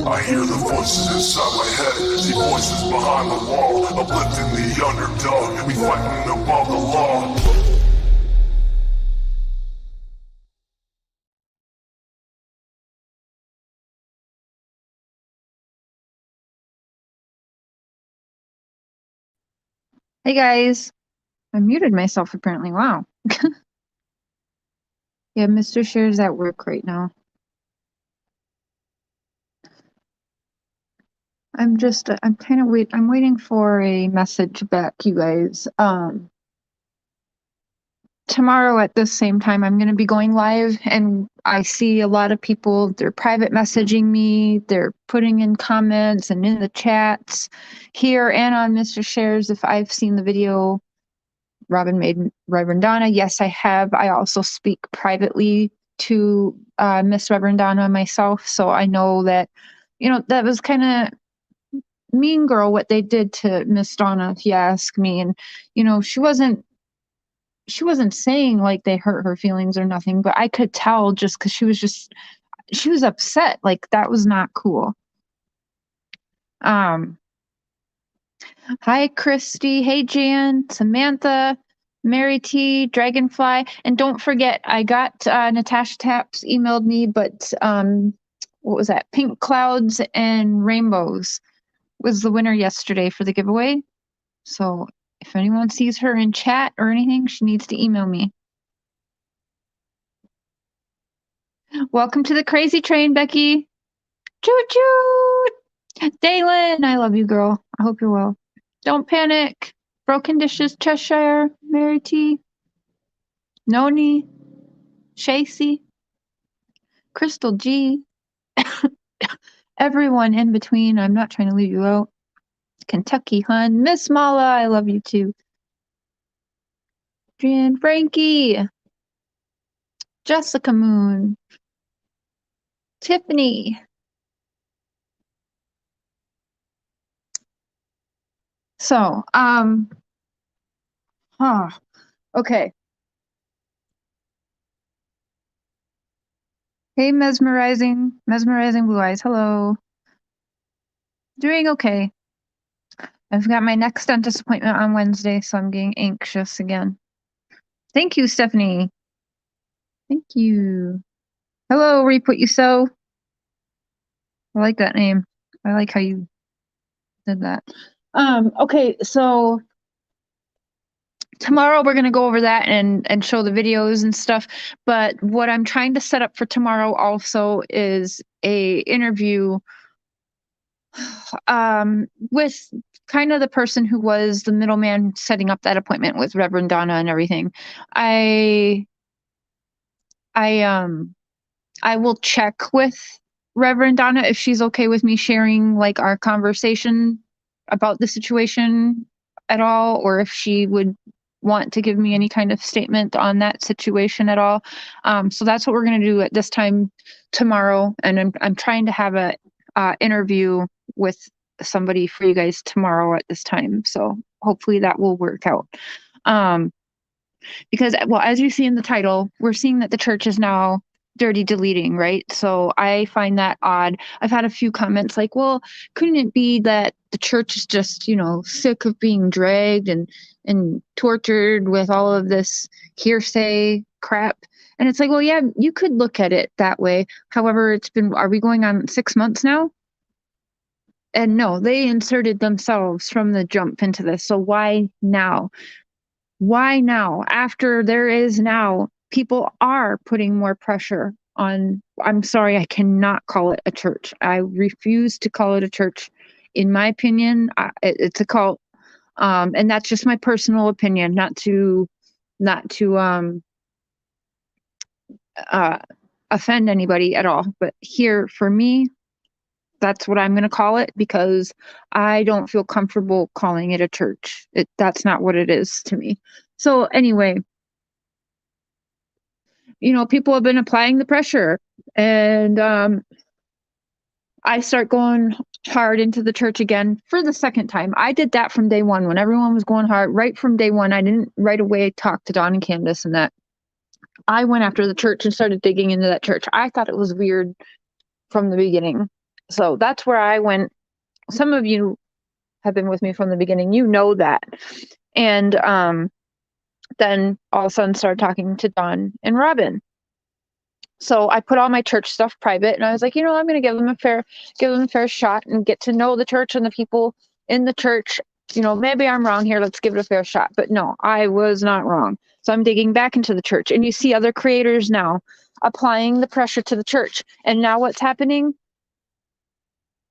I hear the voices inside my head, see voices behind the wall, uplifting the underdog, we fighting above the law. Hey guys, I muted myself apparently. Wow. Yeah, Mr. Cher's at work right now. I'm waiting for a message back, you guys. Tomorrow at this same time, I'm going to be going live, and I see a lot of people, they're private messaging me, they're putting in comments and in the chats here and on Mr. Cher's if I've seen the video. Robin made Reverend Donna. Yes, I have. I also speak privately to Miss Reverend Donna myself, so I know that, that was kind of mean girl what they did to Miss Donna, if you ask me. And she wasn't saying like they hurt her feelings or nothing, but I could tell just because she was upset. Like that was not cool. Hi, Christy. Hey, Jan, Samantha, Mary T, Dragonfly. And don't forget, I got Natasha Taps emailed me, but what was that? Pink Clouds and Rainbows was the winner yesterday for the giveaway. So if anyone sees her in chat or anything, she needs to email me. Welcome to the crazy train, Becky. Choo-choo! Daylin, I love you, girl. I hope you're well. Don't panic. Broken Dishes, Cheshire, Mary T, Noni, Shacy, Crystal G, everyone in between. I'm not trying to leave you out. Kentucky Hun, Miss Mala, I love you too. Jan Frankie, Jessica Moon, Tiffany. So, okay. Hey, mesmerizing blue eyes. Hello. Doing okay. I've got my next dentist appointment on Wednesday, so I'm getting anxious again. Thank you, Stephanie. Thank you. Hello, Reap What You Sow. I like that name. I like how you did that. Okay, so tomorrow we're gonna go over that and show the videos and stuff. But what I'm trying to set up for tomorrow also is a interview with kind of the person who was the middleman setting up that appointment with Reverend Donna and everything. I will check with Reverend Donna if she's okay with me sharing like our conversation about the situation at all, or if she would want to give me any kind of statement on that situation at all. So that's what we're going to do at this time tomorrow. And I'm trying to have a interview with somebody for you guys tomorrow at this time. So hopefully that will work out. Because, well, as you see in the title, we're seeing that the church is now dirty deleting, right? So I find that odd. I've had a few comments like, well, couldn't it be that the church is just, sick of being dragged and tortured with all of this hearsay crap? And it's like, well, yeah, you could look at it that way. However, are we going on 6 months now? And no, they inserted themselves from the jump into this. So why now? Why now? After there is now, people are putting more pressure on. I'm sorry, I cannot call it a church. I refuse to call it a church. In my opinion, it's a cult. And that's just my personal opinion, not to offend anybody at all. But here, for me, that's what I'm going to call it, because I don't feel comfortable calling it a church. That's not what it is to me. So anyway, people have been applying the pressure, and I start going hard into the church again for the second time. I did that from day one when everyone was going hard. Right from day one, I didn't right away talk to Don and Candace and that. I went after the church and started digging into that church. I thought it was weird from the beginning. So that's where I went. Some of you have been with me from the beginning. You know that. And then all of a sudden started talking to Don and Robin. So I put all my church stuff private, and I was like, I'm going to give them a fair shot and get to know the church and the people in the church. Maybe I'm wrong here. Let's give it a fair shot. But no, I was not wrong. So I'm digging back into the church, and you see other creators now applying the pressure to the church. And now what's happening?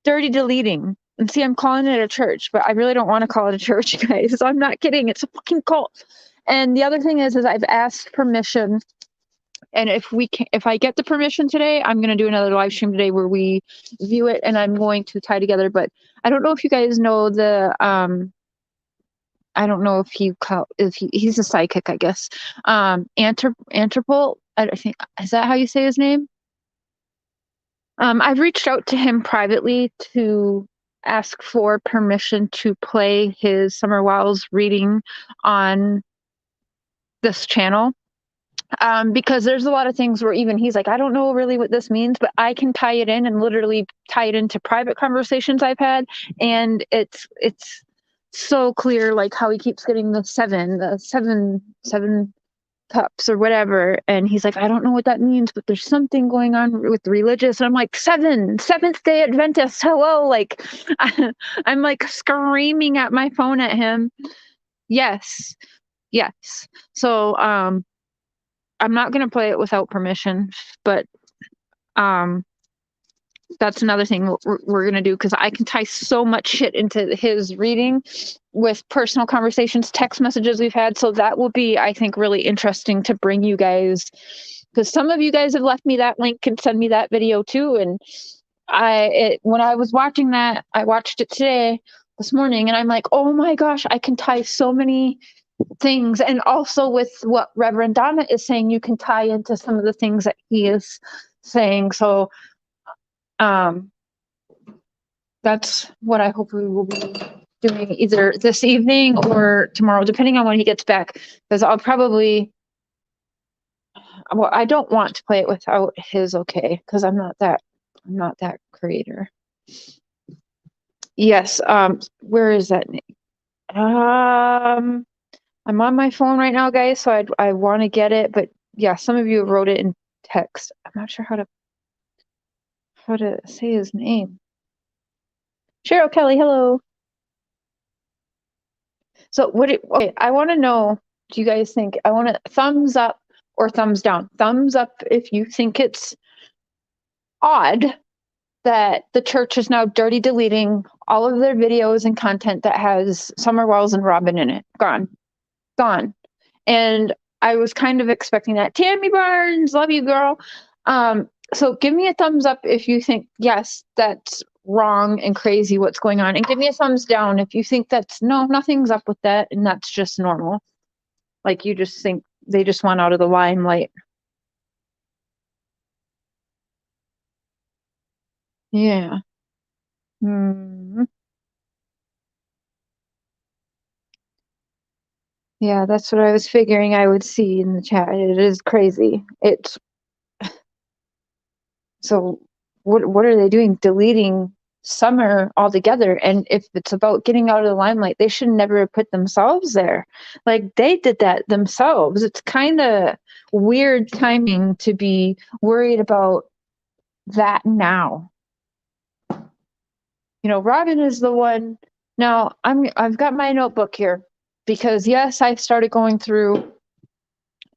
Dirty deleting. And see, I'm calling it a church, but I really don't want to call it a church, guys. I'm not kidding. It's a fucking cult. And the other thing is I've asked permission. And if I get the permission today, I'm going to do another live stream today where we view it, and I'm going to tie together. But I don't know if you guys know I don't know if he's a psychic, I guess. Interpol, I think, is that how you say his name? I've reached out to him privately to ask for permission to play his Summer Wiles reading on this channel. Because there's a lot of things where even he's like, I don't know really what this means, but I can tie it in and literally tie it into private conversations I've had. And it's so clear, like how he keeps getting the seven cups or whatever. And he's like, I don't know what that means, but there's something going on with religious. And I'm like, Seventh Day Adventist. Hello. Like, I'm like screaming at my phone at him. Yes. So, I'm not going to play it without permission, but that's another thing we're going to do, because I can tie so much shit into his reading with personal conversations, text messages we've had. So that will be, I think, really interesting to bring you guys, because some of you guys have left me that link and send me that video too. And when I was watching that, I watched it this morning, and I'm like, oh my gosh, I can tie so many things. And also with what Reverend Donna is saying, you can tie into some of the things that he is saying. So that's what I hope we will be doing either this evening or tomorrow, depending on when he gets back, because I don't want to play it without his okay, because I'm not that creator. Yes. Where is that name? I'm on my phone right now, guys, so I want to get it, but yeah, some of you wrote it in text. I'm not sure how to say his name. Cheryl Kelly, hello. So okay, I want to know, do you guys think, I want a thumbs up or thumbs down? Thumbs up if you think it's odd that the church is now dirty deleting all of their videos and content that has Summer Wiles and Robin in it. Gone. And I was kind of expecting that. Tammy Barnes, love you, girl. So give me a thumbs up if you think, yes, that's wrong and crazy what's going on. And give me a thumbs down if you think nothing's up with that and that's just normal. Like you just think they just want out of the limelight. Yeah. Yeah, that's what I was figuring I would see in the chat. It is crazy. So what are they doing? Deleting Summer altogether. And if it's about getting out of the limelight, they should never have put themselves there. Like they did that themselves. It's kind of weird timing to be worried about that now. Robin is the one. Now I've got my notebook here because yes, I started going through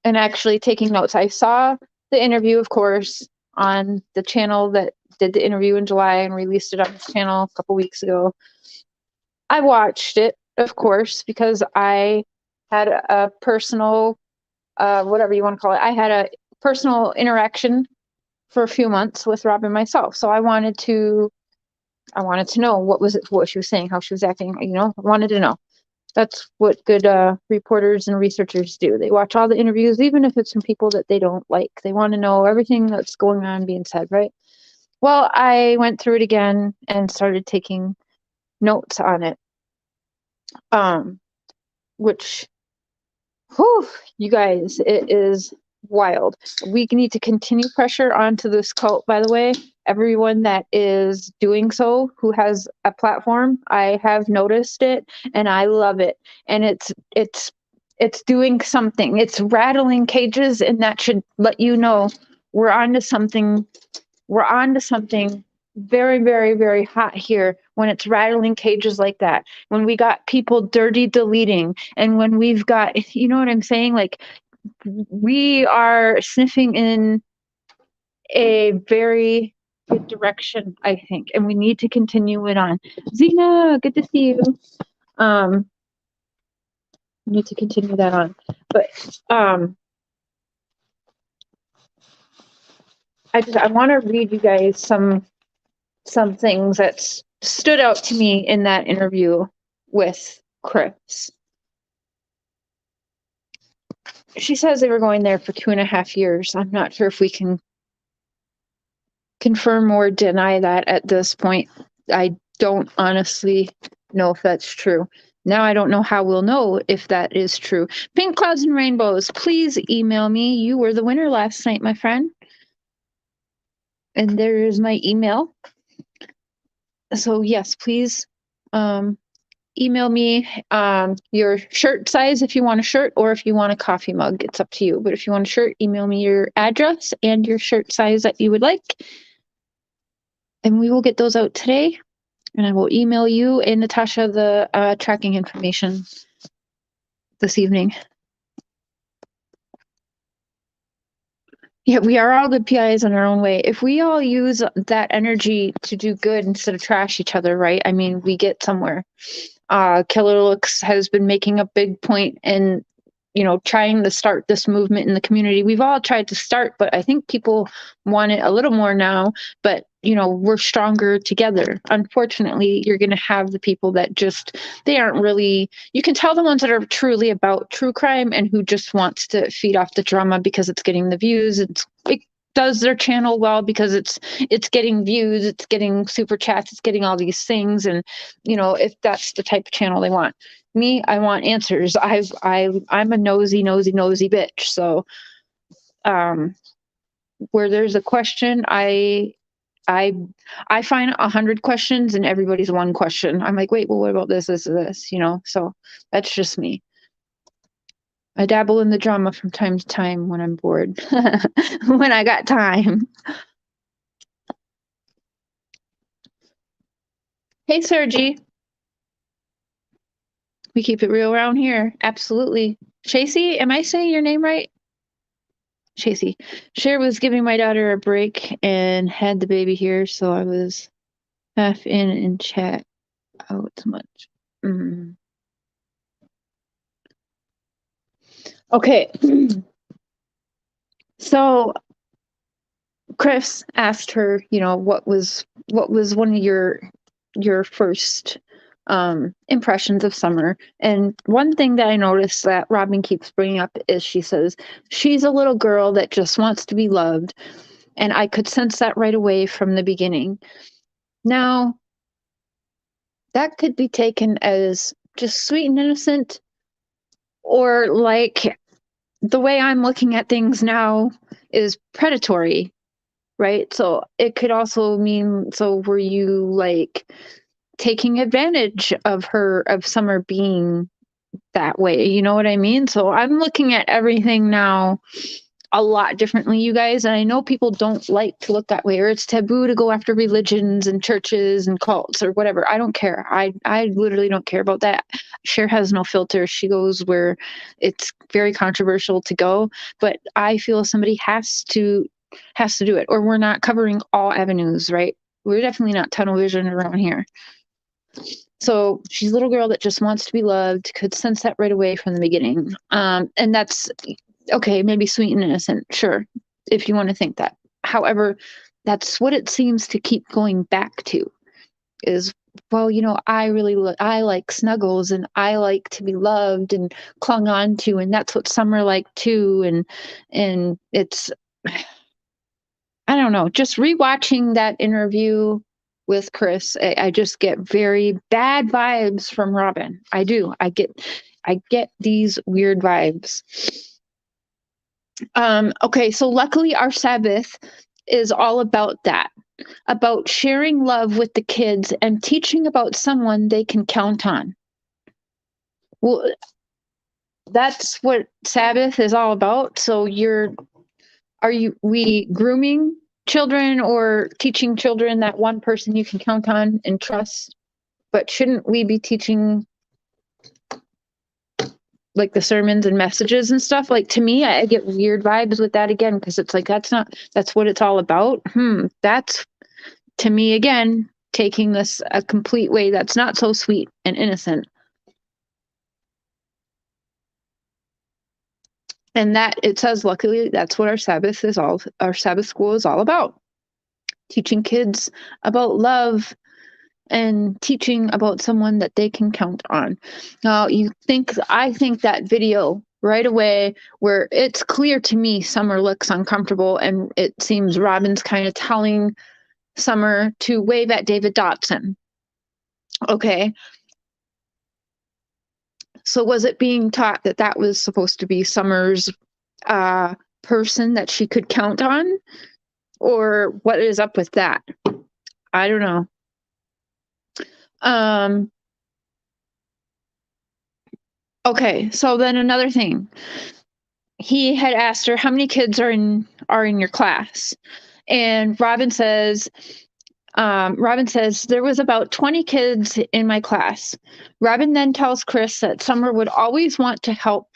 and actually taking notes. I saw the interview, of course, on the channel that did the interview in July and released it on this channel a couple weeks ago. I watched it, of course, because I had a personal, whatever you want to call it, I had a personal interaction for a few months with Robin myself. So I wanted to know what she was saying, how she was acting, I wanted to know. That's what good reporters and researchers do. They watch all the interviews, even if it's from people that they don't like. They want to know everything that's going on being said, right? Well, I went through it again and started taking notes on it. Which, you guys, it is wild. We need to continue pressure onto this cult, by the way, everyone that is doing so who has a platform. I have noticed it and I love it. And it's doing something. It's rattling cages, and that should let you know we're on to something. We're on to something very, very, very hot here when it's rattling cages like that. When we got people dirty deleting, and when we've got, you know what I'm saying? Like, we are sniffing in a very good direction, I think, and we need to continue it on. Zena, good to see you. We need to continue that on. But I want to read you guys some things that stood out to me in that interview with Chris. She says they were going there for 2.5 years. I'm not sure if we can confirm or deny that at this point. I don't honestly know if that's true. Now I don't know how we'll know if that is true. Pink Clouds and Rainbows, please email me. You were the winner last night, my friend. And there is my email. So yes, please email me your shirt size if you want a shirt, or if you want a coffee mug. It's up to you. But if you want a shirt, email me your address and your shirt size that you would like. And we will get those out today. And I will email you and Natasha the tracking information this evening. Yeah, we are all good PIs in our own way. If we all use that energy to do good instead of trash each other, right? I mean, we get somewhere. Killer Looks has been making a big point in, trying to start this movement in the community. We've all tried to start, but I think people want it a little more now. But, we're stronger together. Unfortunately, you're going to have the people that they aren't really, you can tell the ones that are truly about true crime and who just wants to feed off the drama because it's getting the views. It does their channel well because it's getting views, it's getting super chats, it's getting all these things. And, if that's the type of channel they want. Me, I want answers. I'm a nosy bitch. So, where there's a question, I find 100 questions and everybody's one question. I'm like, wait, well, what about this, this? So that's just me. I dabble in the drama from time to time when I'm bored, when I got time. Hey, Sergi. We keep it real around here. Absolutely. Chasey, am I saying your name right? Chasey. Cher was giving my daughter a break and had the baby here, so I was half in chat out much. Okay. So Chris asked her, what was one of your first impressions of Summer. And one thing that I noticed that Robin keeps bringing up is she says she's a little girl that just wants to be loved. And I could sense that right away from the beginning. Now, that could be taken as just sweet and innocent, or like the way I'm looking at things now is predatory, right? So it could also mean, so were you like taking advantage of Summer being that way? You know what I mean? So I'm looking at everything now a lot differently, you guys. And I know people don't like to look that way, or it's taboo to go after religions and churches and cults or whatever. I don't care. I literally don't care about that. Cher has no filter. She goes where it's very controversial to go. But I feel somebody has to do it, or we're not covering all avenues, right? We're definitely not tunnel vision around here. So she's a little girl that just wants to be loved, could sense that right away from the beginning. And that's okay, maybe sweet and innocent, sure, if you want to think that. However, that's what it seems to keep going back to is, well, I like snuggles and I like to be loved and clung on to, and that's what Summer liked too. And it's, I don't know, just rewatching that interview with Chris, I just get very bad vibes from Robin. I do. I get these weird vibes. Okay, so luckily our Sabbath is all about that. about sharing love with the kids and teaching about someone they can count on. Well, that's what Sabbath is all about. So we grooming children or teaching children that one person you can count on and trust? But shouldn't we be teaching like the sermons and messages and stuff? Like, to me, I get weird vibes with that again, because it's like, that's what it's all about. That's, to me, again, taking this a complete way that's not so sweet and innocent. And that, it says, luckily, that's what our Sabbath school is all about. Teaching kids about love and teaching about someone that they can count on. Now, I think that video right away, where it's clear to me Summer looks uncomfortable, and it seems Robin's kind of telling Summer to wave at David Dotson. Okay. So was it being taught that that was supposed to be Summer's person that she could count on? Or what is up with that? I don't know. Okay, so then another thing. He had asked her, how many kids are in your class? And Robin says, there was about 20 kids in my class. Robin then tells Chris that Summer would always want to help,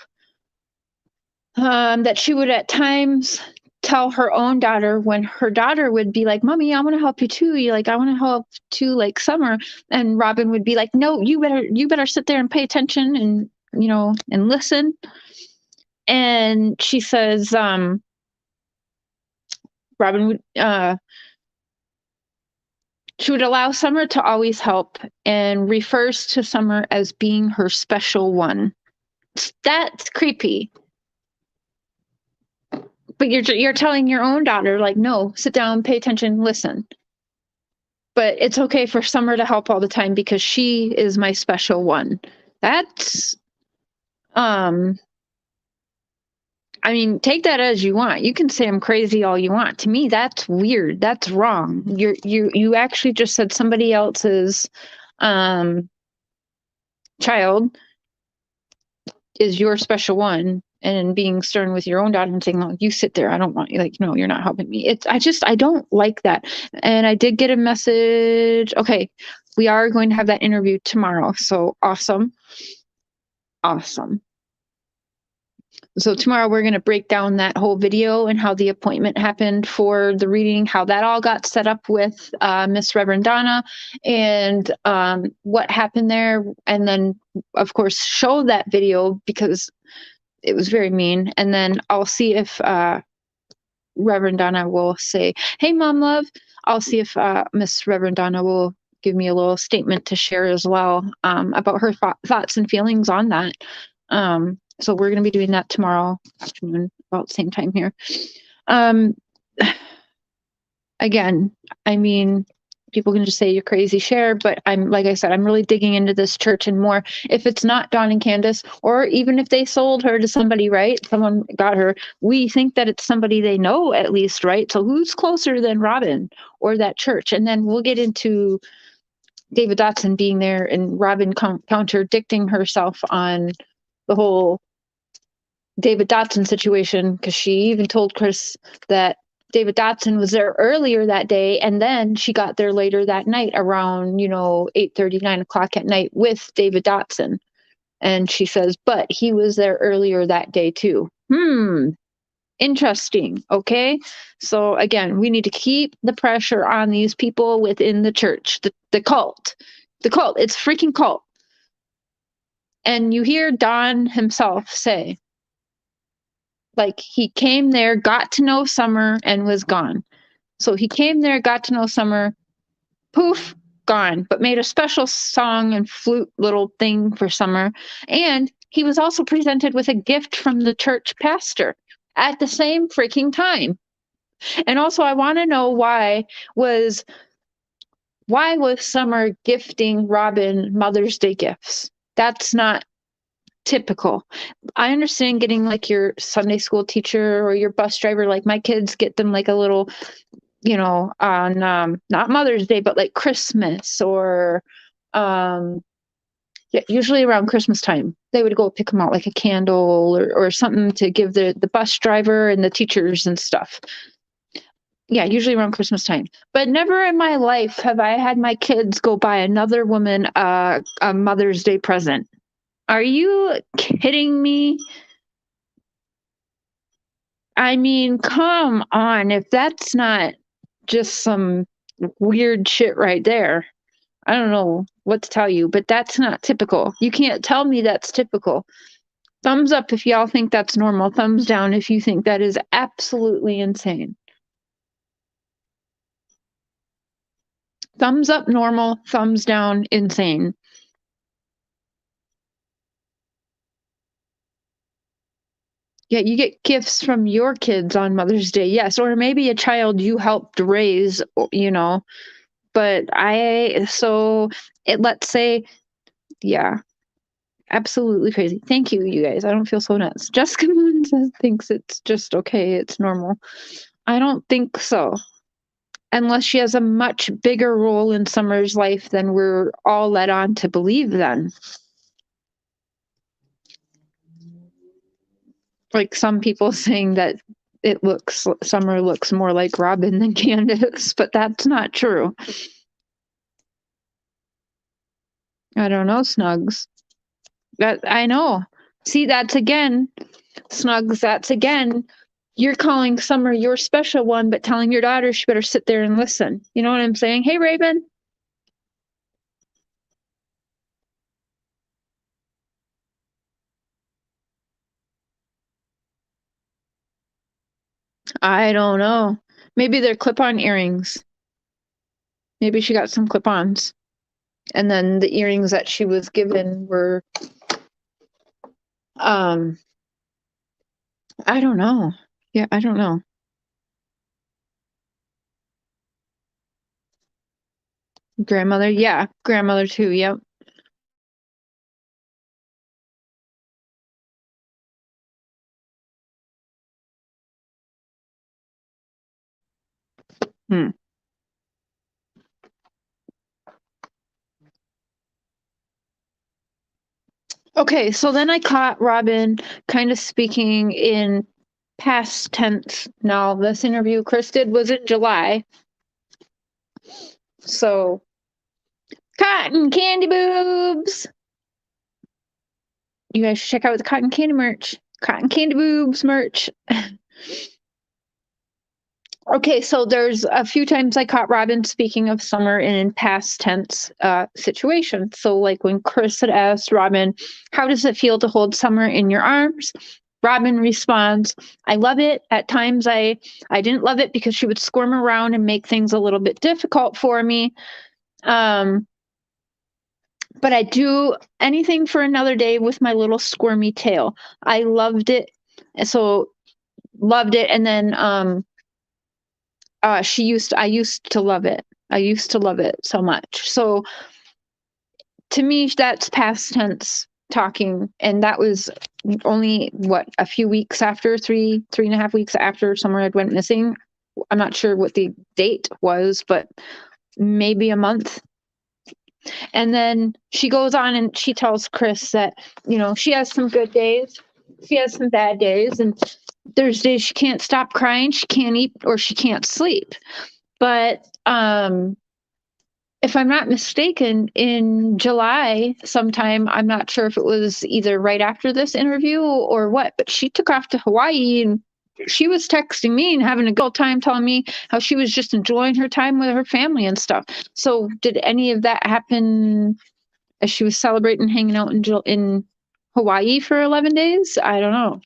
that she would at times tell her own daughter, when her daughter would be like, Mommy, I want to help you too. I want to help too, like Summer. And Robin would be like, no, you better sit there and pay attention and, and listen. And she says, Robin would, she would allow Summer to always help, and refers to Summer as being her special one. That's creepy. But you're telling your own daughter, like, no, sit down, pay attention, listen. But it's okay for Summer to help all the time because she is my special one. That's, I mean, take that as you want. You can say I'm crazy all you want. To me, that's weird. That's wrong. You actually just said somebody else's child is your special one, and being stern with your own daughter and saying, "No, you sit there. I don't want you." Like, no, you're not helping me. I don't like that. And I did get a message. Okay, we are going to have that interview tomorrow. So awesome. So tomorrow we're going to break down that whole video and how the appointment happened for the reading, how that all got set up with Miss Reverend Donna, and what happened there. And then, of course, show that video because it was very mean. And then I'll see if Reverend Donna will say, hey, Mom Love. I'll see if Miss Reverend Donna will give me a little statement to share as well about her thoughts and feelings on that. So we're going to be doing that tomorrow afternoon, about the same time here. Again, I mean, people can just say you're crazy, share, but like I said, I'm really digging into this church and more. If it's not Dawn and Candace, or even if they sold her to somebody, right? Someone got her. We think that it's somebody they know at least, right? So who's closer than Robin or that church? And then we'll get into David Dotson being there and Robin contradicting herself on the whole David Dotson situation, because she even told Chris that David Dotson was there earlier that day, and then she got there later that night around 8:30, 9 o'clock at night with David Dotson. And she says, but he was there earlier that day too. Interesting. Okay, so again, we need to keep the pressure on these people within the church, the cult. It's freaking cult. And you hear Don himself say, like, he came there, got to know Summer, and was gone. So he came there, got to know Summer, poof, gone, but made a special song and flute little thing for Summer. And he was also presented with a gift from the church pastor at the same freaking time. And also, I want to know why was Summer gifting Robin Mother's Day gifts? That's not typical. I understand getting like your Sunday school teacher or your bus driver, like my kids get them like a little on not Mother's Day, but like Christmas or yeah, usually around Christmas time, they would go pick them out like a candle or something to give the bus driver and the teachers and stuff. Yeah, usually around Christmas time. But never in my life have I had my kids go buy another woman a Mother's Day present. Are you kidding me? I mean, come on. If that's not just some weird shit right there, I don't know what to tell you, but that's not typical. You can't tell me that's typical. Thumbs up if y'all think that's normal. Thumbs down if you think that is absolutely insane. Thumbs up, normal. Thumbs down, insane. Yeah, you get gifts from your kids on Mother's Day, yes, or maybe a child you helped raise, But let's say, yeah, absolutely crazy. Thank you, you guys. I don't feel so nuts. Jessica Moon thinks it's just okay. It's normal. I don't think so. Unless she has a much bigger role in Summer's life than we're all led on to believe then. Like some people saying that Summer looks more like Robin than Candace, but that's not true. I don't know, Snugs. I know. See, that's again, Snugs, that's again, you're calling Summer your special one, but telling your daughter she better sit there and listen. You know what I'm saying? Hey, Raven. I don't know. Maybe they're clip-on earrings. Maybe she got some clip-ons. And then the earrings that she was given were, I don't know. Yeah, I don't know. Grandmother, yeah, grandmother too, yep. Hmm. Okay, so then I caught Robin kind of speaking in past tense. Now, this interview Chris did was in July. So, cotton candy boobs. You guys should check out the cotton candy merch. Cotton candy boobs merch. Okay, so there's a few times I caught Robin speaking of Summer in past tense situations. So, like when Chris had asked Robin, how does it feel to hold Summer in your arms? Robin responds, I love it. At times I didn't love it because she would squirm around and make things a little bit difficult for me. But I do anything for another day with my little squirmy tail. I loved it. So loved it. And then I used to love it. I used to love it so much. So to me, that's past tense talking. And that was only a few weeks after, 3.5 weeks after Summer had went missing. I'm not sure what the date was, but maybe a month. And then she goes on and she tells Chris that, she has some good days. She has some bad days. And there's days she can't stop crying, she can't eat, or she can't sleep. But if I'm not mistaken, in July sometime, I'm not sure if it was either right after this interview or what, but she took off to Hawaii and she was texting me and having a good time telling me how she was just enjoying her time with her family and stuff. So did any of that happen as she was celebrating hanging out in Hawaii for 11 days? I don't know.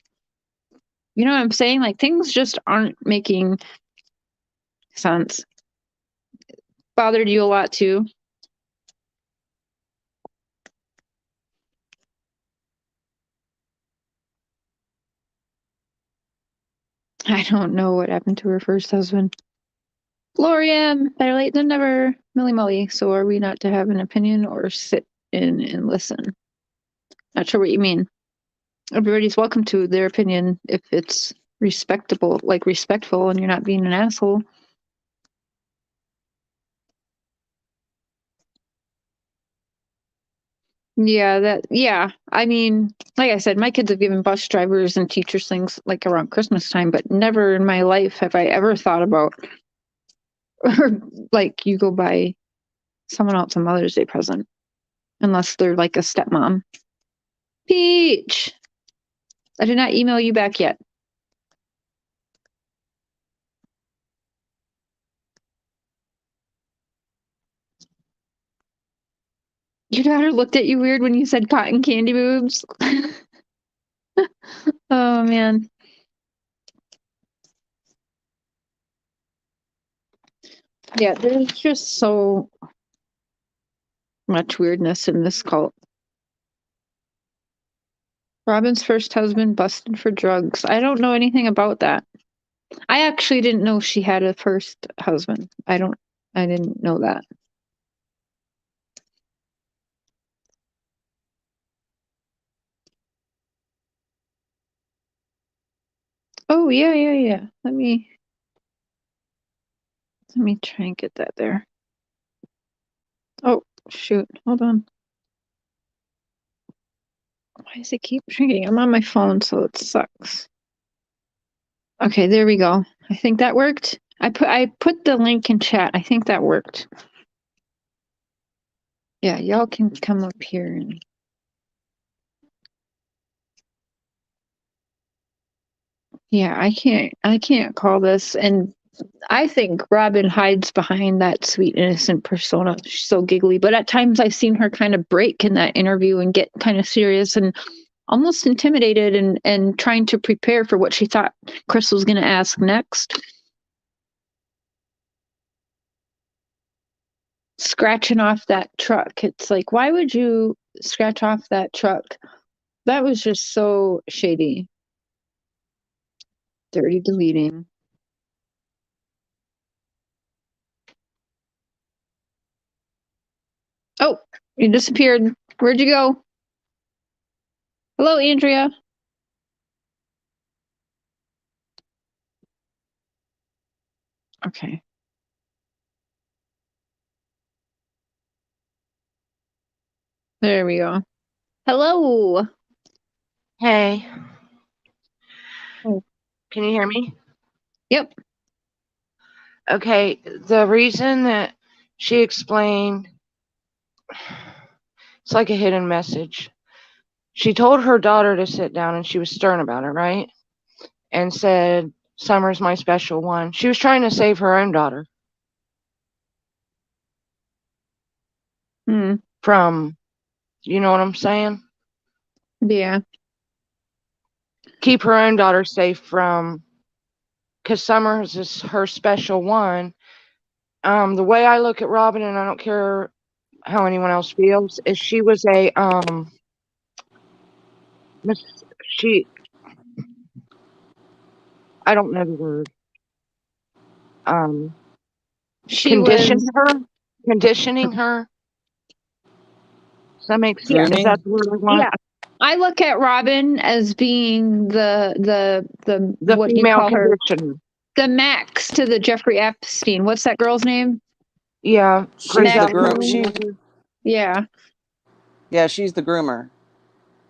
You know what I'm saying? Like things just aren't making sense. Bothered you a lot too? I don't know what happened to her first husband. Gloria, better late than never. Millie Molly. So are we not to have an opinion or sit in and listen? Not sure what you mean. Everybody's welcome to their opinion if it's respectable, like respectful, and you're not being an asshole. Yeah. I mean, like I said, my kids have given bus drivers and teachers things like around Christmas time, but never in my life have I ever thought about, or like you go buy someone else a Mother's Day present, unless they're like a stepmom. Peach, I did not email you back yet. Your daughter looked at you weird when you said cotton candy boobs. Oh man. Yeah, there's just so much weirdness in this cult. Robin's first husband busted for drugs. I don't know anything about that. I actually didn't know she had a first husband. I didn't know that. Oh, yeah. Let me try and get that there. Oh, shoot. Hold on. Why does it keep shrinking? I'm on my phone, so it sucks. Okay, there we go. I think that worked. I put the link in chat. I think that worked. Yeah, y'all can come up here and yeah, I can't call this. And I think Robin hides behind that sweet innocent persona. She's so giggly, but at times I've seen her kind of break in that interview and get kind of serious and almost intimidated and trying to prepare for what she thought Chris was going to ask next. Scratching off that truck. It's like, why would you scratch off that truck? That was just so shady. Dirty deleting. Oh, you disappeared. Where'd you go? Hello, Andrea. Okay. There we go. Hello. Hey. Oh. Can you hear me? Yep. Okay, the reason that she explained, it's like a hidden message. She told her daughter to sit down and she was stern about it, right? And said, Summer's my special one. She was trying to save her own daughter from, you know what I'm saying? Yeah. Keep her own daughter safe from, because Summer's is her special one. The way I look at Robin, and I don't care how anyone else feels, is she was a I don't know the word. She Conditioning her. Does that make sense? Is that the word I want? Yeah. I look at Robin as being the what do you female call her? conditioner. The Max to the Jeffrey Epstein. What's that girl's name? Yeah. She's the groom. Yeah. Yeah, she's the groomer.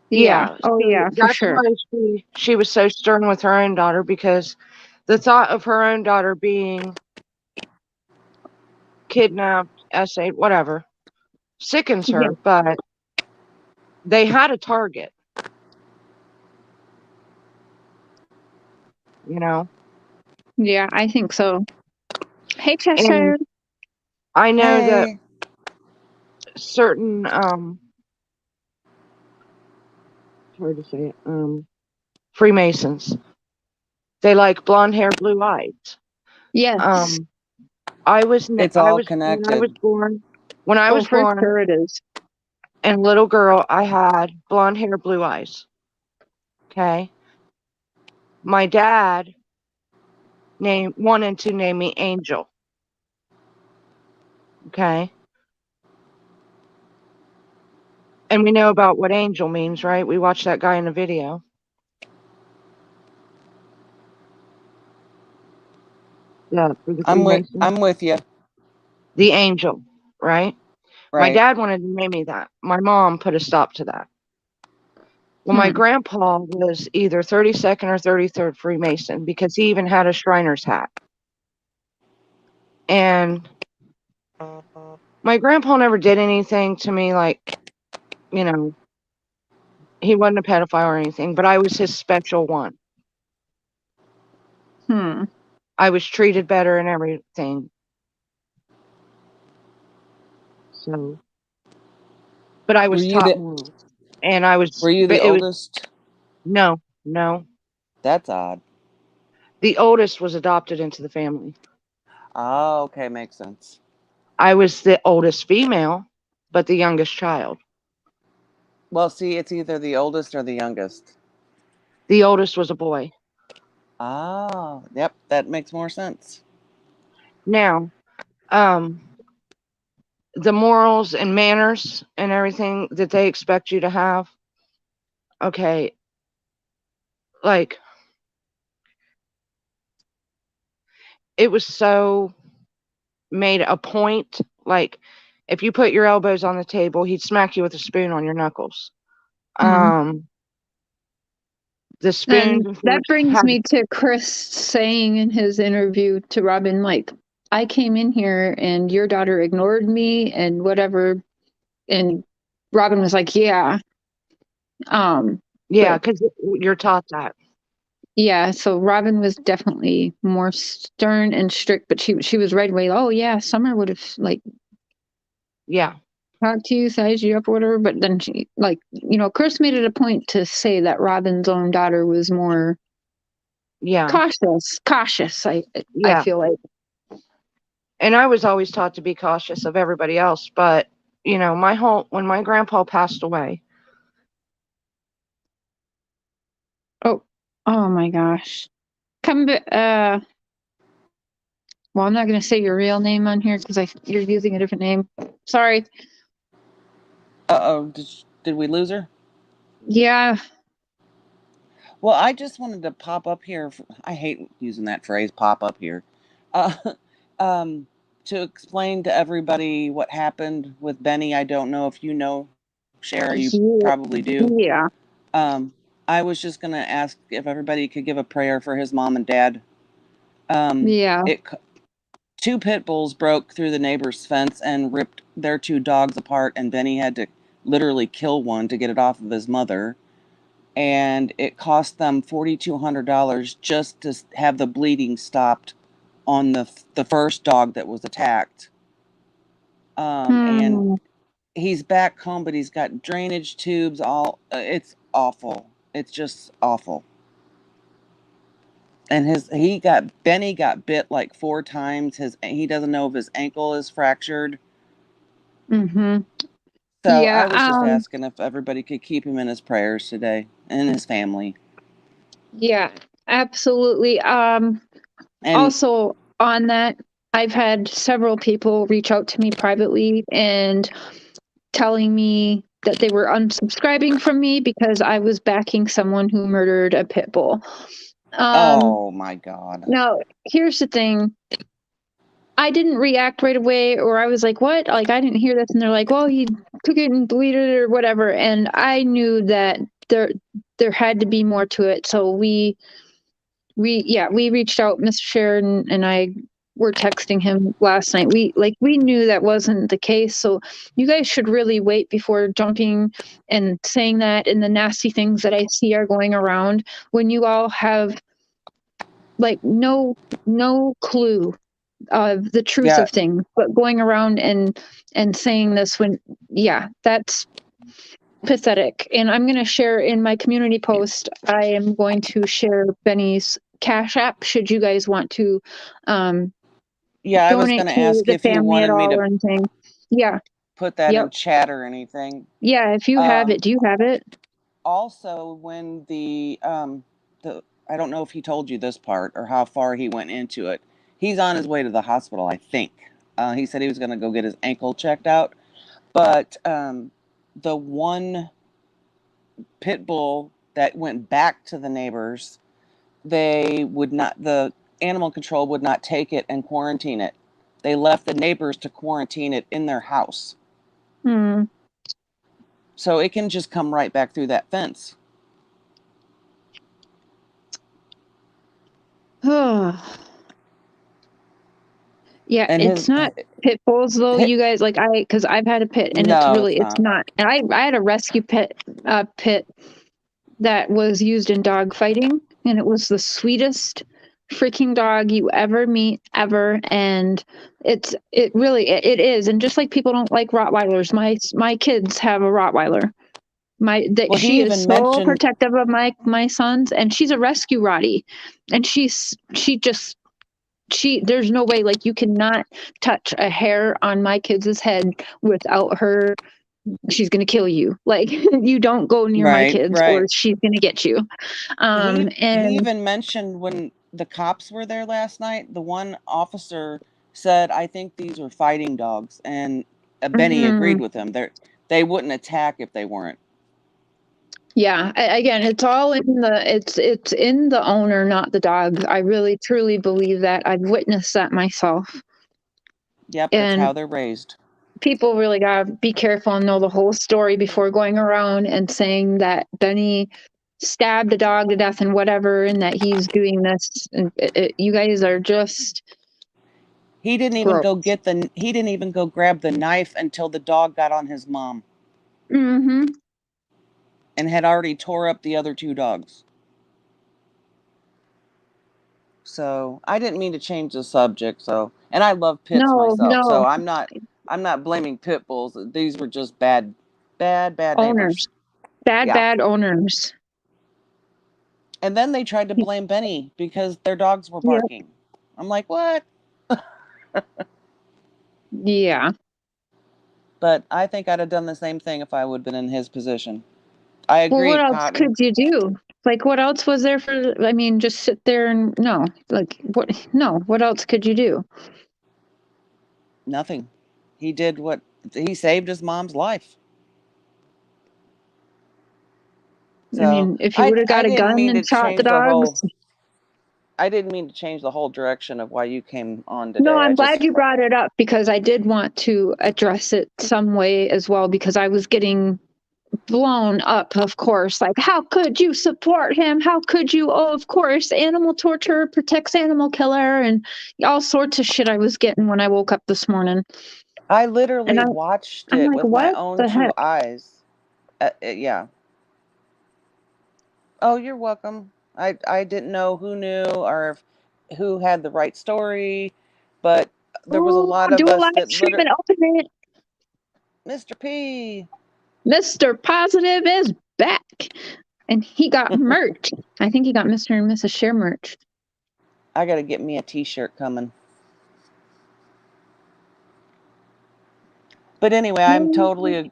Yeah. Oh, yeah, for That's sure. why she was so stern with her own daughter, because the thought of her own daughter being kidnapped, essayed, whatever, sickens her. Yeah. But they had a target. You know? Yeah, I think so. Hey, Cheshire. And I know that Hey. certain hard to say it, Freemasons, they like blonde hair, blue eyes. Yes. It's all connected. When I was born, sure it is. and little girl, I had blonde hair, blue eyes. Okay. My dad wanted to name me Angel. Okay. And we know about what angel means, right? We watched that guy in the video. Yeah, for the I'm Freemasons. with you. The angel, right? My Right. dad wanted to name me that. My mom put a stop to that. Well, my grandpa was either 32nd or 33rd Freemason because he even had a Shriner's hat. And my grandpa never did anything to me like, you know, he wasn't a pedophile or anything, but I was his special one. I was treated better and everything. So, but I was taught morals. And I was. Were you the oldest? No. That's odd. The oldest was adopted into the family. Oh, okay, makes sense. I was the oldest female, but the youngest child. Well, see, it's either the oldest or the youngest. The oldest was a boy. Oh, yep, that makes more sense. Now, the morals and manners and everything that they expect you to have, okay, like, it was so made a point, like, if you put your elbows on the table, he'd smack you with a spoon on your knuckles. The spoon. And that brings me to Chris saying in his interview to Robin, like, I came in here and your daughter ignored me and whatever. And Robin was like, yeah. Yeah, because you're taught that. Yeah, so Robin was definitely more stern and strict, but she was right away. Oh yeah, Summer would have like, yeah, talked to you, sized you up, or whatever. But then she, like, Chris made it a point to say that Robin's own daughter was more, cautious. I feel like. And I was always taught to be cautious of everybody else, but when my grandpa passed away. Oh my gosh. Well, I'm not going to say your real name on here because you're using a different name. Sorry. Uh-oh, did we lose her? Yeah. Well, I just wanted to pop up here. I hate using that phrase, pop up here. To explain to everybody what happened with Benny. I don't know if you know, Cher, you probably do. Yeah. I was just going to ask if everybody could give a prayer for his mom and dad. Yeah. 2 pit bulls broke through the neighbor's fence and ripped their 2 dogs apart, and Benny had to literally kill one to get it off of his mother. And it cost them $4,200 just to have the bleeding stopped on the first dog that was attacked. And he's back home, but he's got drainage tubes all. It's awful. It's just awful. And Benny got bit like 4 times. He doesn't know if his ankle is fractured. Mm-hmm. So yeah, I was just asking if everybody could keep him in his prayers today and his family. Yeah, absolutely. Also on that, I've had several people reach out to me privately and telling me that they were unsubscribing from me because I was backing someone who murdered a pit bull. Oh my God. Now, here's the thing. I didn't react right away, or I was like, what? Like, I didn't hear this. And they're like, well, he took it and deleted it or whatever. And I knew that there had to be more to it. So we reached out. Mr. Sharon and I were texting him last night. We knew that wasn't the case. So you guys should really wait before jumping and saying that, and the nasty things that I see are going around when you all have like no clue of the truth of things, but going around and saying this when, that's pathetic. And I'm going to share in my community post, I am going to share Benny's Cash App should you guys want to I was going to ask if you wanted me to or anything. Yeah, put that in chat or anything. Yeah, if you have it. Do you have it? Also, when the I don't know if he told you this part or how far he went into it. He's on his way to the hospital, I think. He said he was going to go get his ankle checked out. But the one pit bull that went back to the neighbors, the animal control would not take it and quarantine it. They left the neighbors to quarantine it in their house. Hmm. So it can just come right back through that fence. Yeah, And it's not pit bulls though, his you guys. Like because I've had a pit, and no, it's not. And I had a rescue pit that was used in dog fighting, and it was the sweetest freaking dog you ever meet ever. And it really it is. And just like people don't like Rottweilers, my kids have a Rottweiler. Well, he She is even so mentioned protective of my sons, and she's a rescue Rottie, and she there's no way, like, you cannot touch a hair on my kids' head without her. She's gonna kill you. Like, you don't go near my right, kids or right. she's gonna get you. He And even mentioned when the cops were there last night, the one officer said, "I think these are fighting dogs," and Benny agreed mm, with him. They wouldn't attack if they weren't. yeah, again, it's all in it's in the owner, not the dog. I really truly believe that. I've witnessed that myself. Yep, that's And how they're raised. people really gotta be careful and know the whole story before going around and saying that Benny stabbed a dog to death and whatever, and that he's doing this. And you guys are just He didn't even gross. go he didn't even go grab the knife until the dog got on his mom Mm-hmm. and had already tore up the other two dogs. So I didn't mean to change the subject. So, and I love pits No, myself. So no, I'm not blaming pit bulls. These were just bad neighbors. owners, bad, Yeah. bad owners. And then they tried to blame Benny because their dogs were Yeah, barking. I'm like, what? yeah. But I think I'd have done the same thing if I would have been in his position. I Well, agree, what else Cotton. could you do? Like, what else was there for? I mean, just sit there and no. Like, what? No, what else could you do? Nothing. He saved his mom's life. I So mean, if you would have I got a didn't gun mean to and shot the change the whole dogs. I didn't mean to change the whole direction of why you came on No, today. I I'm just glad you brought it up because I did want to address it some way as well, because I was getting blown up, of course. Like, how could you support him? How could you? Oh, of course, animal torture protects animal killer, and all sorts of shit I was getting when I woke up this morning. I And literally watched I'm it like, with my what own the two heck? eyes. Yeah. Oh, you're welcome. I didn't know who knew or who had the right story, but there was a Oh, lot of do a us live that stream and open it. Mr. P. Mr. Positive is back. And he got merch. I think he got Mr. and Mrs. Share merch. I got to get me a t-shirt coming. But anyway, I'm totally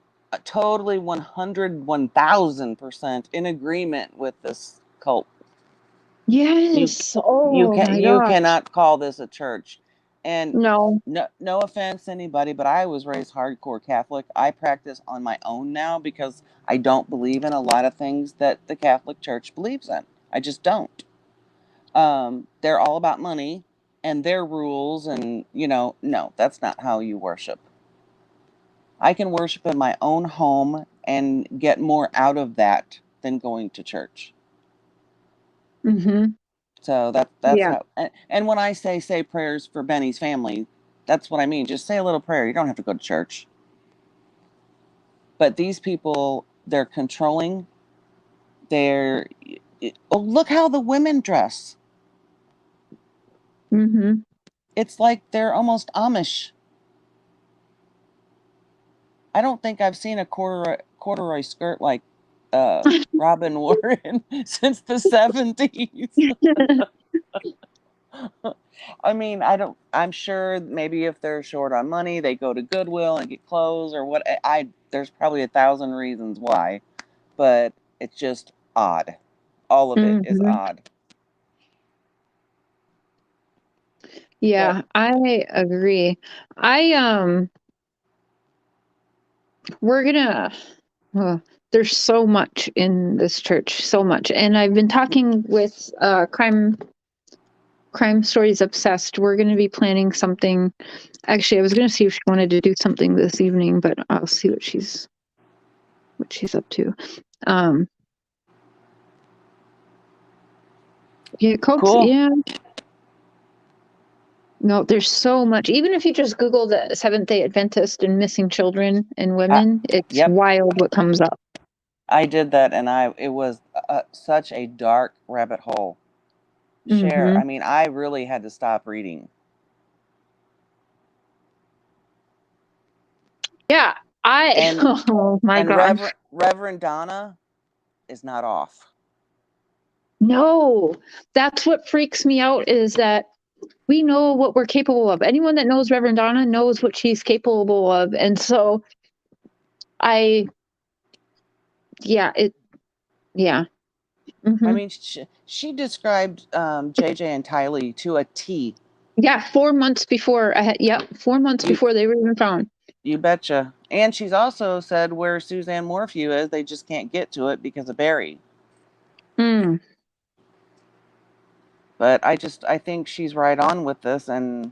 110% in agreement with this cult. Yes. Oh my You gosh. cannot call this a church. And No. no offense to anybody, but I was raised hardcore Catholic. I practice on my own now because I don't believe in a lot of things that the Catholic Church believes in. I just don't. They're all about money and their rules, and no, that's not how you worship. I can worship in my own home and get more out of that than going to church. Mm-hmm. So that's Yeah. how. And when I say prayers for Benny's family, that's what I mean. Just say a little prayer. You don't have to go to church. But these people, they're controlling. They're oh, look how the women dress. Mm-hmm. It's like they're almost Amish. I don't think I've seen a corduroy skirt like Robin Warren since the 70s. I mean, I'm sure maybe if they're short on money, they go to Goodwill and get clothes or what. There's probably 1,000 reasons why, but it's just odd. All of it is Mm-hmm. odd. But Yeah, I agree. I we're gonna uh, there's so much in this church, so much. And I've been talking with Crime Stories Obsessed, we're going to be planning something. Actually, I was going to see if she wanted to do something this evening, but I'll see what she's up to. Yeah, Cool. Yeah. No, there's so much. Even if you just Google the Seventh-day Adventist and missing children and women, it's Yep. wild what comes up. I did that, and it was such a dark rabbit hole. CHER. Mhm. I mean, I really had to stop reading. Yeah, And oh my and God. Reverend Donna is not off. No, that's what freaks me out is that we know what we're capable of. Anyone that knows Reverend Donna knows what she's capable of. And so yeah. I mean, she described JJ and Tylee to a T. Yeah, 4 months before 4 months before they were even found. You betcha. And she's also said where Suzanne Morphew is, they just can't get to it because of Barry. Mm. But I think she's right on with this, and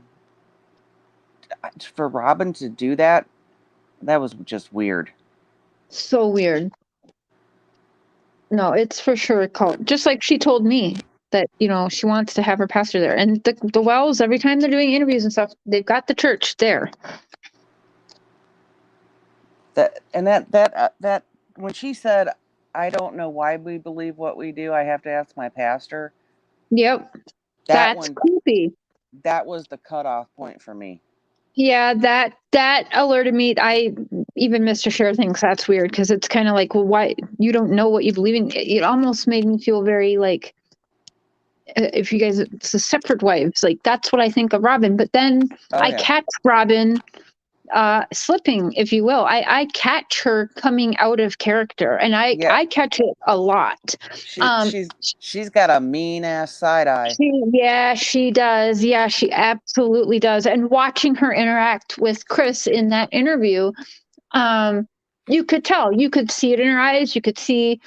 for Robin to do that was just weird. So weird. No, it's for sure a cult. Just like she told me that, she wants to have her pastor there. And the Wells, every time they're doing interviews and stuff, they've got the church there. That when she said, "I don't know why we believe what we do. I have to ask my pastor." Yep. That's creepy. That was the cutoff point for me. Yeah, that alerted me. Even Mr. Cher thinks that's weird because it's kind of like, well, why you don't know what you believe in? It almost made me feel very like, if you guys, it's the separate wives. Like that's what I think of Robin. But then I catch Robin slipping, if you will. I catch her coming out of character, and I catch it a lot. She's got a mean ass side eye. She does. Yeah, she absolutely does. And watching her interact with Chris in that interview, you could tell. You could see it in her eyes. You could see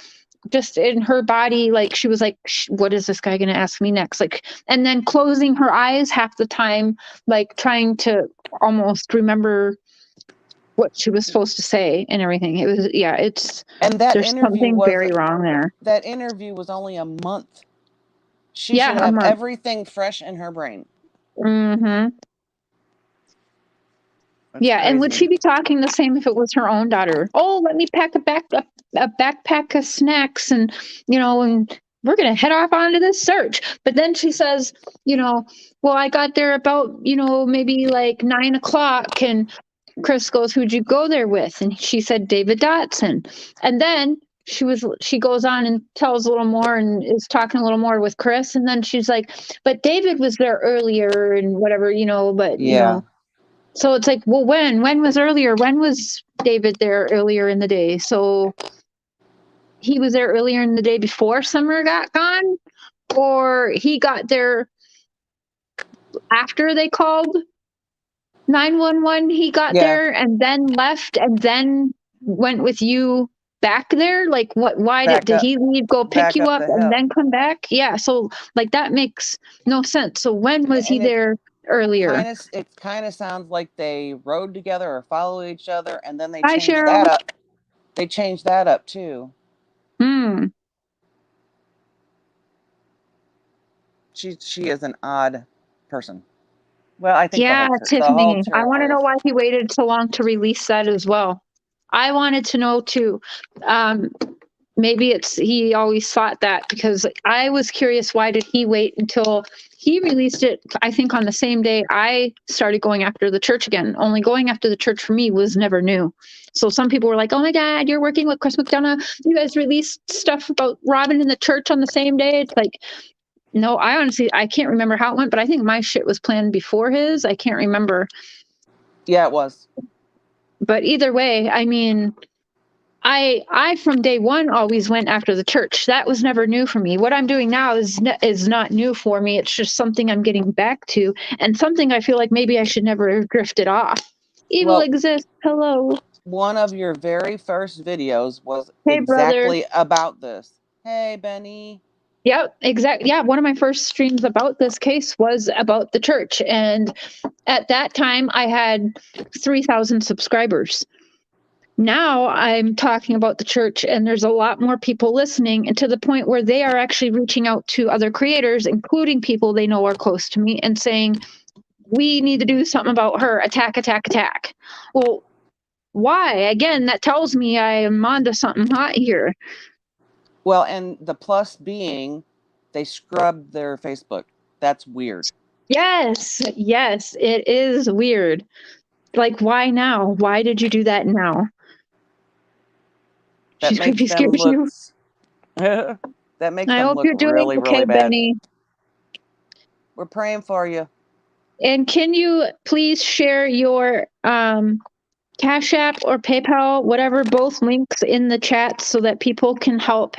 just in her body, like she was like, what is this guy going to ask me next? Like, and then closing her eyes half the time, like trying to almost remember what she was supposed to say and everything. It was, there's something very wrong there. That interview was only a month. She should have everything fresh in her brain. Mm-hmm. Yeah, crazy. And would she be talking the same if it was her own daughter? Oh, let me pack a backpack of snacks, and and we're gonna head off onto this search. But then she says, well, I got there about maybe like 9 o'clock, and Chris goes, who'd you go there with? And she said David Dotson. And then she goes on and tells a little more and is talking a little more with Chris, and then she's like, but David was there earlier and whatever, but so it's like, well, when was earlier? When was David there earlier in the day? So he was there earlier in the day before Summer got gone, or he got there after they called 911. He got there and then left and then went with you back there. Like what? Why did he leave? Go pick you up and then come back? Yeah. So like that makes no sense. So when was he there? Earlier, it kind of sounds like they rode together or followed each other, and then they changed that up. They changed that up too. She is an odd person. Well, I think Tiffany. I want to know why he waited so long to release that as well. I wanted to know too. Maybe he always thought that, because I was curious, why did he wait until he released it? I think on the same day I started going after the church again. Only going after the church for me was never new. So some people were like, oh my God, you're working with Chris McDonough. You guys released stuff about Robin in the church on the same day. It's like, no, I can't remember how it went, but I think my shit was planned before his. I can't remember. Yeah, it was. But either way, I mean, I from day one always went after the church. That was never new for me. What I'm doing now is not new for me. It's just something I'm getting back to, and something I feel like maybe I should never have drifted off. Evil exists. Hello. One of your very first videos was exactly about this. Hey, Benny. Yep, exactly. Yeah, one of my first streams about this case was about the church. And at that time, I had 3,000 subscribers. Now I'm talking about the church, and there's a lot more people listening, and to the point where they are actually reaching out to other creators, including people they know are close to me, and saying, we need to do something about her. Attack, attack, attack. Well, why? Again, that tells me I am onto something hot here. Well, and the plus being they scrubbed their Facebook. That's weird. Yes, it is weird. Like, why now? Why did you do that now? That She's makes creepy, them scares you. look. That makes I them hope look you're doing really, okay, really bad. Benny. We're praying for you. And can you please share your Cash App or PayPal, whatever, both links in the chat so that people can help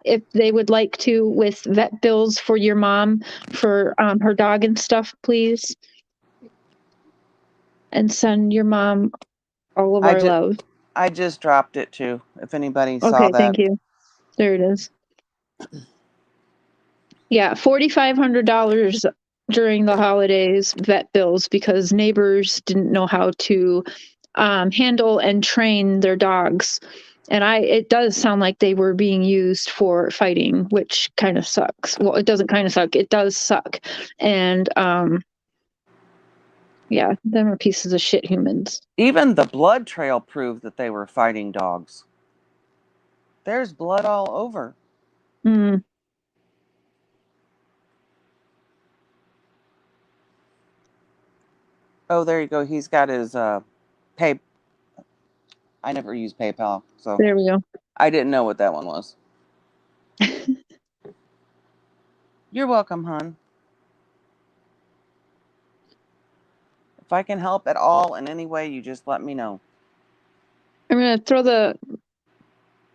if they would like to with vet bills for your mom, for her dog and stuff, please. And send your mom all of our love. I just dropped it too, if anybody saw Okay, that. thank you. There it is. Yeah, $4,500 during the holidays, vet bills, because neighbors didn't know how to handle and train their dogs. And it does sound like they were being used for fighting, which kind of sucks. Well, it doesn't kind of suck. It does suck. And yeah, them are pieces of shit humans. Even the blood trail proved that they were fighting dogs. There's blood all over. Mm. Oh, there you go. He's got his pay. I never use PayPal, so There we go. I didn't know what that one was. You're welcome, hon. If I can help at all in any way, you just let me know. I'm going to throw the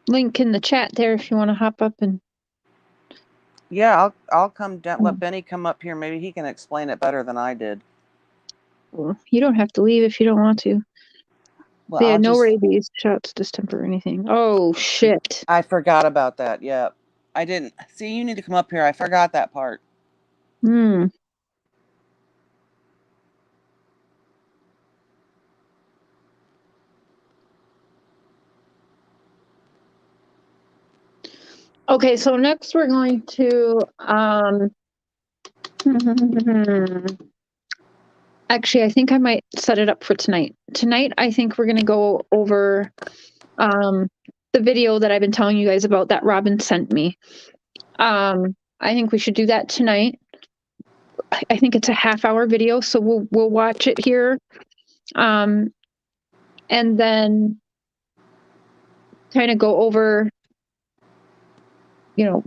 link in the chat there if you want to hop up and... Yeah, I'll come down. Let Benny come up here. Maybe he can explain it better than I did. You don't have to leave if you don't want to. Well, They had no rabies, shots, distemper, or anything. Oh, shit. I forgot about that. Yeah. I didn't. See, you need to come up here. I forgot that part. Hmm. Okay, so next we're going to actually, I think I might set it up for tonight. Tonight, I think we're going to go over the video that I've been telling you guys about that Robin sent me. I think we should do that tonight. I think it's a half-hour video, so we'll watch it here. And then kind of go over, you know,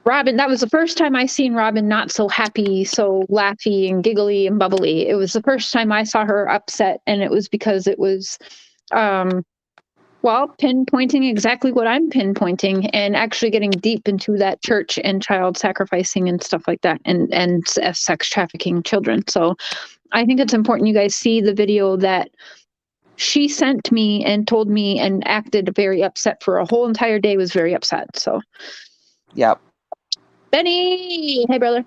Robin. That was the first time I seen Robin not so happy, so laughy and giggly and bubbly. It was the first time I saw her upset, and it was because it was, well, pinpointing exactly what I'm pinpointing and actually getting deep into that church and child sacrificing and stuff like that, and sex trafficking children. So I think it's important you guys see the video that she sent me and told me and acted very upset for a whole entire day, was very upset. So, Yep. Benny, hey brother.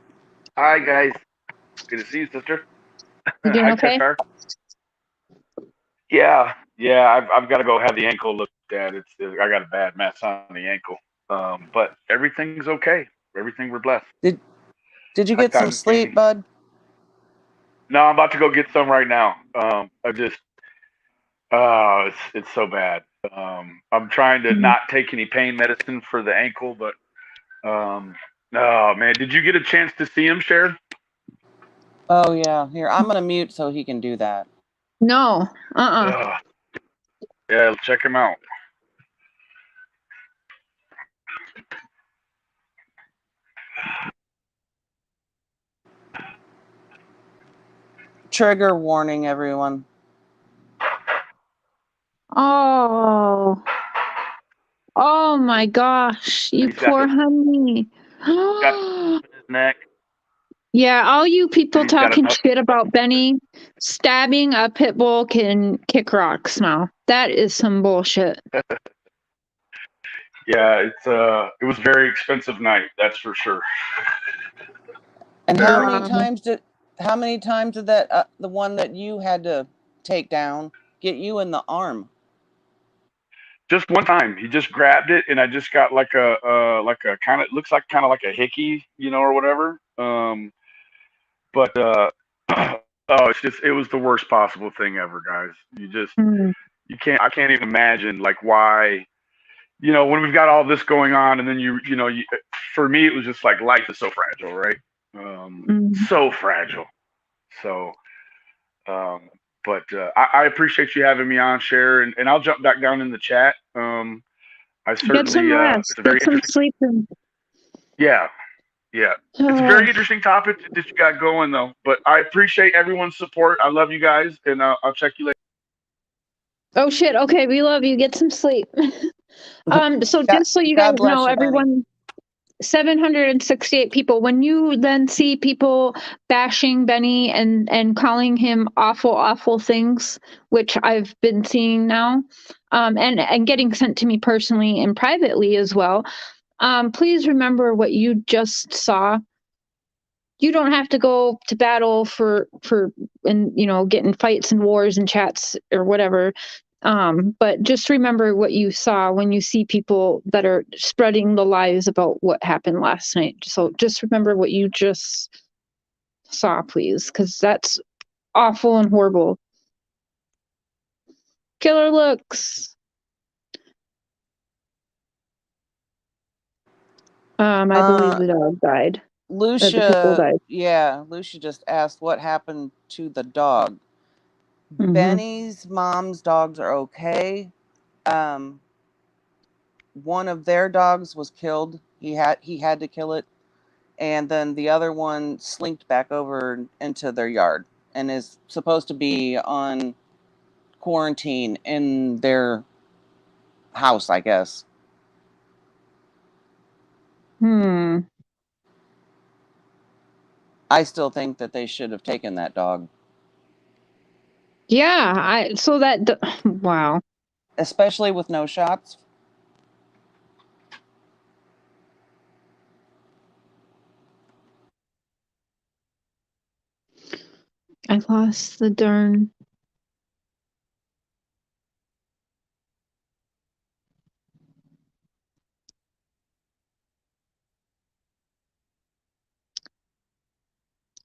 Hi guys, good to see you, sister. You doing okay? CHER. Yeah. I've got to go have the ankle looked at. I got a bad mess on the ankle, but everything's okay. Everything, we're blessed. Did you get some sleep, bud? No, I'm about to go get some right now. It's so bad. I'm trying to not take any pain medicine for the ankle, but oh man, did you get a chance to see him, Sharon? Oh yeah. Here, I'm gonna mute so he can do that. No. Yeah, check him out. Trigger warning, everyone. Oh my gosh, you poor honey. Got his neck. Yeah, all you people talking shit about Benny stabbing a pit bull can kick rocks now. That is some bullshit. Yeah, it was a very expensive night, that's for sure. And Very. how many times did that the one that you had to take down get you in the arm? Just one time, he just grabbed it, and I just got like a kind of looks like kind of like a hickey, or whatever. But oh, it was the worst possible thing ever, guys. Hmm. I can't even imagine like why, when we've got all this going on, and then for me, it was just like life is so fragile, right? So fragile. So, but I appreciate you having me on, Cher, and I'll jump back down in the chat. I certainly, Get some rest. it's a very Get some interesting. sleep. Yeah, it's a very interesting topic that you got going though. But I appreciate everyone's support. I love you guys, and I'll check you later. Oh shit. Okay, we love you. Get some sleep. So God- just so you God guys bless know, you, Benny. everyone, 768 people. When you then see people bashing Benny and calling him awful things, which I've been seeing now, and getting sent to me personally and privately as well, please remember what you just saw. You don't have to go to battle for and get in fights and wars and chats or whatever. But just remember what you saw when you see people that are spreading the lies about what happened last night. So just remember what you just saw, please, because that's awful and horrible. Killer looks. I believe the dog died. The people died. Lucia just asked what happened to the dog. Mhm. Benny's mom's dogs are okay. One of their dogs was killed. He had to kill it, and then the other one slinked back over into their yard and is supposed to be on quarantine in their house, I guess. I still think that they should have taken that dog, Yeah, wow. especially with no shots. I lost the darn.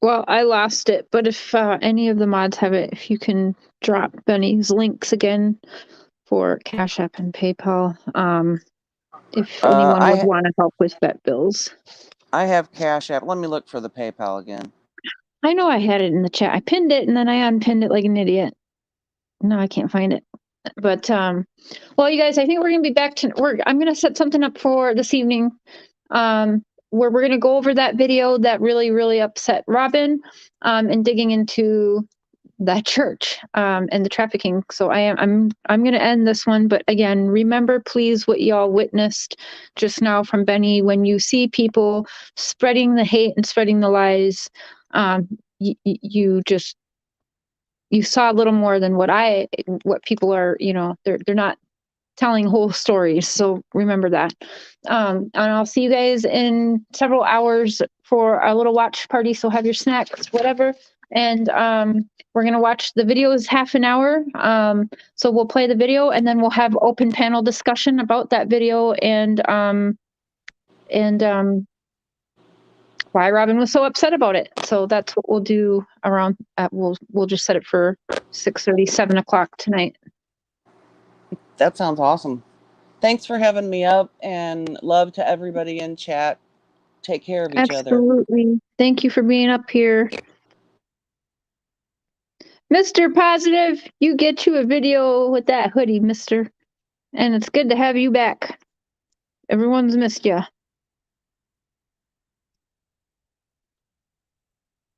Well, I lost it, but if any of the mods have it, if you can drop Benny's links again for Cash App and PayPal, if anyone would want to help with vet bills. I have Cash App. Let me look for the PayPal again. I know I had it in the chat. I pinned it and then I unpinned it like an idiot. No, I can't find it. But well, you guys, I think we're gonna be back to I'm gonna set something up for this evening. Where we're gonna go over that video that really upset Robin, and digging into that church and the trafficking. So I'm gonna end this one, but again, remember please what y'all witnessed just now from Benny. When you see people spreading the hate and spreading the lies, you saw a little more than what people are, they're not telling whole stories. So remember that. And I'll see you guys in several hours for our little watch party. So have your snacks, whatever. And we're going to watch the videos half an hour. So we'll play the video and then we'll have open panel discussion about that video and why Robin was so upset about it. So that's what we'll do around we'll just set it for 6:30, 7 o'clock tonight. That sounds awesome. Thanks for having me up, and love to everybody in chat. Take care of each other. Absolutely. Thank you for being up here. Mr. Positive, you get you a video with that hoodie, mister. And it's good to have you back. Everyone's missed you.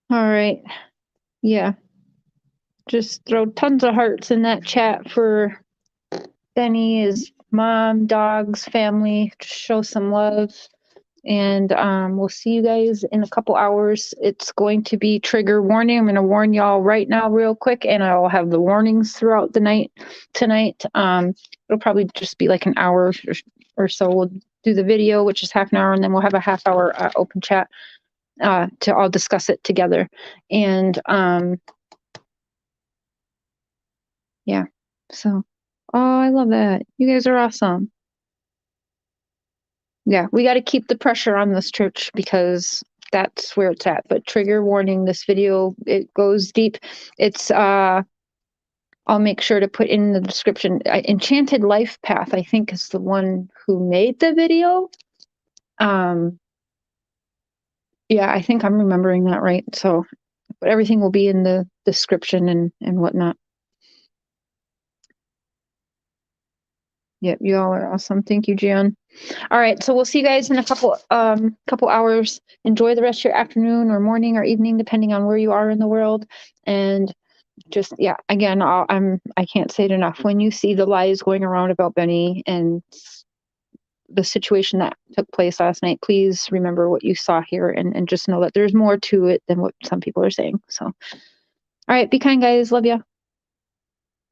All right. Yeah. Just throw tons of hearts in that chat for Benny, his mom, dogs, family. Just show some love. And we'll see you guys in a couple hours. It's going to be trigger warning. I'm going to warn y'all right now real quick, and I'll have the warnings throughout the night tonight. It'll probably just be like an hour or so. We'll do the video, which is half an hour, and then we'll have a half-hour open chat to all discuss it together. And yeah, so, oh, I love that. You guys are awesome. Yeah, we got to keep the pressure on this church because that's where it's at. But trigger warning, this video, it goes deep. It's, I'll make sure to put in the description. Enchanted Life Path, I think, is the one who made the video. Yeah, I think I'm remembering that right. So, but everything will be in the description and whatnot. Yep, you all are awesome. Thank you, Gian. All right, so we'll see you guys in a couple hours. Enjoy the rest of your afternoon or morning or evening, depending on where you are in the world. And just, yeah, again, I can't say it enough. When you see the lies going around about Benny and the situation that took place last night, please remember what you saw here and just know that there's more to it than what some people are saying. So, all right, be kind, guys. Love ya.